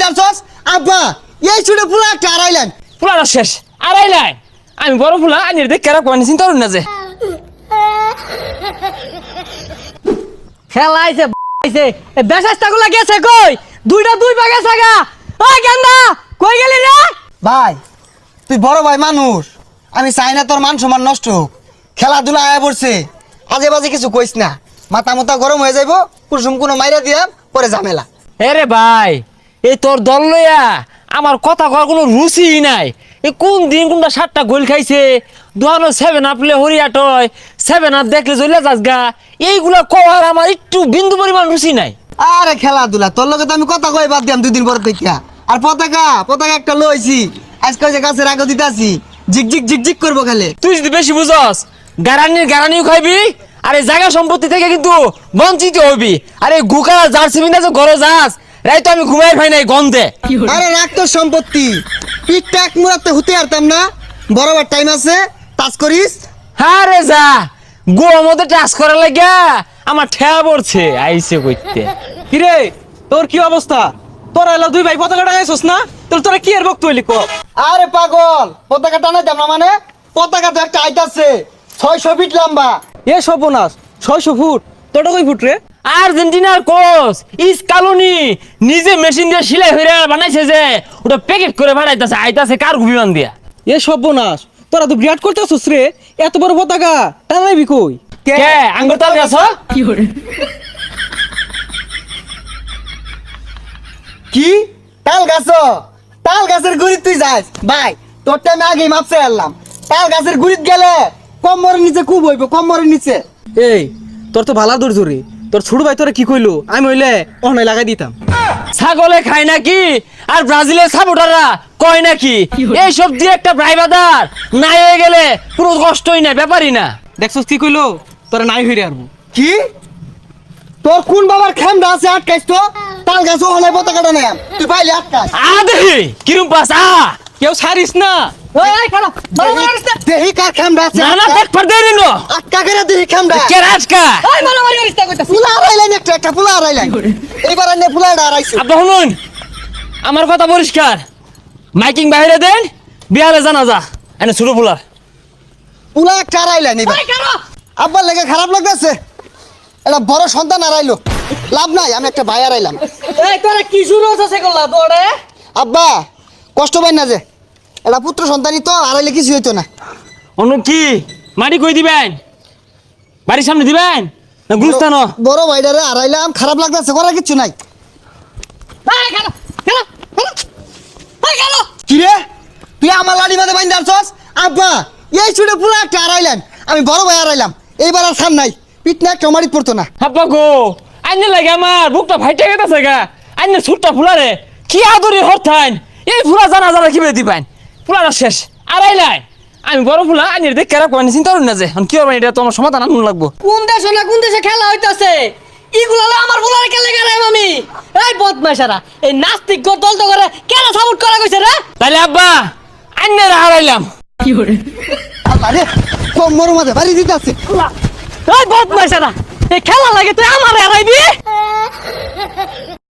বাইন্দারছস আব্বা এই ছোট ফুলা একটা আড়াইলেন ফুলাটা শেষ আড়াইলাই আমি বড় ফুলা আনির দেখ কেরা কোন চিন্তা করুন না যে খেলা আইছে আইছে বেশাস্তাগুলা গেছে কই দুইটা দুই ভাগে ছাগা ওই গেন্দা কই গেলি রে ভাই তুই বড় ভাই মানুষ আমি চাই না তোর মান সম্মান নষ্ট হোক খেলাধুলা আয়া পড়ছে আজে বাজে কিছু কইস না মাথা মাথা গরম হয়ে যাইব কুসুম কোনো মাইরা দিয়া পরে ঝামেলা রে ভাই এই তোর দল লইয়া আমার কথা কওয়ার কোনো রুচিই নাই এই কোন দিন কোনটা 7টা গোল খাইছে দুহানো 7 আপলে হরিয়া টয় 7 আপ দেখলে জ্বলে যাস গা এইগুলা কওয়ার আমার একটু বিন্দু পরিমাণ রুচি নাই আরে খেলাধুলা তোর লগে তো আমি কথা কই বাদ দিলাম 2 দিন পর দেখিয়া আর পতাকা একটা লইছি আজকে যে গাছের আগে দিতাছি ঝিকঝিক করবো খালি তুই যদি বেশি বুঝস গারানিও খাইবি আর এই জায়গা সম্পত্তি থেকে কিন্তু বঞ্চিত হবি আর এই গুকা জার্সি বিনা যে ঘরে যাস রাই তো আমি ঘুমাই ভাই নাই গন্ধে আরে রাখ তোর সম্পত্তি পিঠটা এক মুরাতে হতে পারতাম না বরাবর টাইম আছে টাচ করিস হ্যাঁ রে যা গোর মধ্যে টাচ করা লাগিয়া আমার ঠেয়া পড়ছে আইসে কইতে কিরে তোর কি অবস্থা তোরা এলা দুই ভাই পতাকা টাঙাইছস না তোরা কি এর বক্তব্য লিখো আরে পাগল পতাকা টানাইতাম না মানে পতাকা তো একটা আইতাছে 600 ফিট লম্বা এ সর্বনাশ 600 ফুট তোটা কই ফুট রে আর্জেন্টিনার কোচ ইস কালুনি নিজে মেশিন দিয়ে সেলাই হইরা বানাইছে যে ওটা প্যাকেট করে বানাইতাছে আইতাছে কার্গো বিমান দিয়া এ সর্বনাশ তোরা তো বিরাট করতেছস রে এত বড় পতাকা টানাইবি কই কে আঙ্গুর তাল গাছ কি তাল গাছের গুড়ি তুই যাস ভাই তোরটা আমি আগেই মাপছে আনলাম তাল গাছের গুড়িত গেলে কম্বরের নিচে খুব হইব কম্বরের নিচে এই তোর তো ভালা দূর জোরে তোর ছোট ভাই তোরা কি কইলো আমি হইলে অহনাই লাগাই দিতাম ছাগলে খায় নাকি আর ব্রাজিলের সাপোর্টাররা কয় নাকি এইসব দিয়ে একটা ড্রাইভার নাই হয়ে গেলে পুরো কষ্টই না ব্যাপারই না দেখছস কি কইলো তোরা নাই হইরে আরবো কি তোর কোন বাবার খেমটা আছে আটকাইছ তো তাল গাছ ওখানে পতাকাটা নেই তুই পাইলে আটকাস দেখি কিরম পাস কেউ ছাড়িস না এই খালা দেহি কার খেমটা আছে না দেখ পার দেরি নো আটকা করে দেহি খেমটা কে রাজকা এই মারামারি করিস না কইতাছ ফুলা আড়াইলেন একটা ফুলা আড়াইলেন এইবার আনে ফুলাটা আড়াইছে আব্বা শুনুন আমার কথা পরিষ্কার মাইকিং বাইরে দেন বিহারে জানা যা এনে ছোট ফুলার ফুলা একটা আড়াইলেন এইবার আব্বার লেগে খারাপ লাগতেছে এটা বড় সন্তান আড়াইলো লাভ নাই আমি একটা ভাই আড়াইলাম এই তোরা কি শুরু হচ্ছে করলা তোরে আব্বা কষ্ট পাই না যে এটা পুত্র সন্তানই তো আড়াইলে কিছু হইতো না অন্য কি মাটি কই দিবেন বাড়ির সামনে দিবেন না গুরুস্থান বড় ভাইটারে আড়াইলাম খারাপ লাগতেছে করার কিছু নাই এই খালা এই খালা কি রে তুই আমার লাড়ি বাঁধে বাইন্দা আছস আব্বা এই ছুটে পুরো একটা আড়াইলেন আমি বড় ভাই আড়াইলাম এইবার আর সাম নাই পিঠ না একটা মারি পড়তো না হাপ্পা গো আইনে লাগে আমার বুকটা ফাইটে গেছে গা আইনে ছুটটা ফুলারে কি আদরি হরথান এই ফুলা জানা কি বেদি পাইন ফুলাটা শেষ আড়াইলাই আমি বড় ফুলা আইনের দেখ কেরা কোন চিন্তা করুন না যে কি হবে এটা তো আমার সমাধান আনন্দ লাগবো কোন দেশে খেলা হইতাছে ইগুলা আমার বলার খেলে গেলাম আমি এই বদমাইশারা এই নাস্তিক দল তো করে কেন সাপোর্ট করা কইছে রে তাইলে আব্বা আইনে হারাইলাম আল্লাহ রে কোমর মাঝে বাড়ি দিতে আছে এই বদমাইশারা এই খেলা লাগে তুই আমার হারাইবি